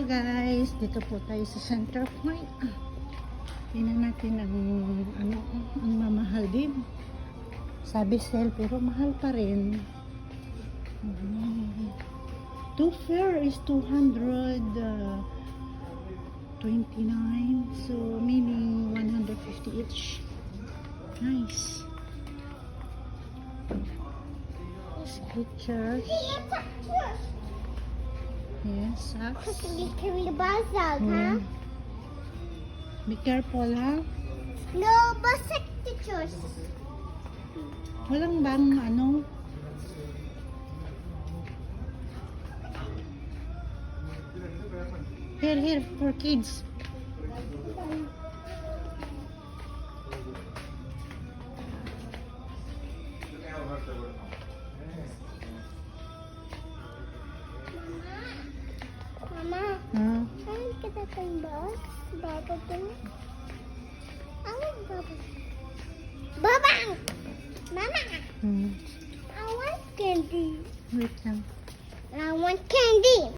guys, dito po tayo sa Center Point. Tingnan natin ang ang mamahal din. Sabi sale pero mahal pa rin. Two fare is 229, so meaning 150 each. Nice. Skechers. Yes, socks. Can we buy that, huh? Be careful, ha? No, but pictures. Walang bang ano? Here, for kids. Mama, Huh? saan kita tembak? Baba din. Ano baba? Baba! Mama, Hmm. I want candy. Wait lang. I want candy.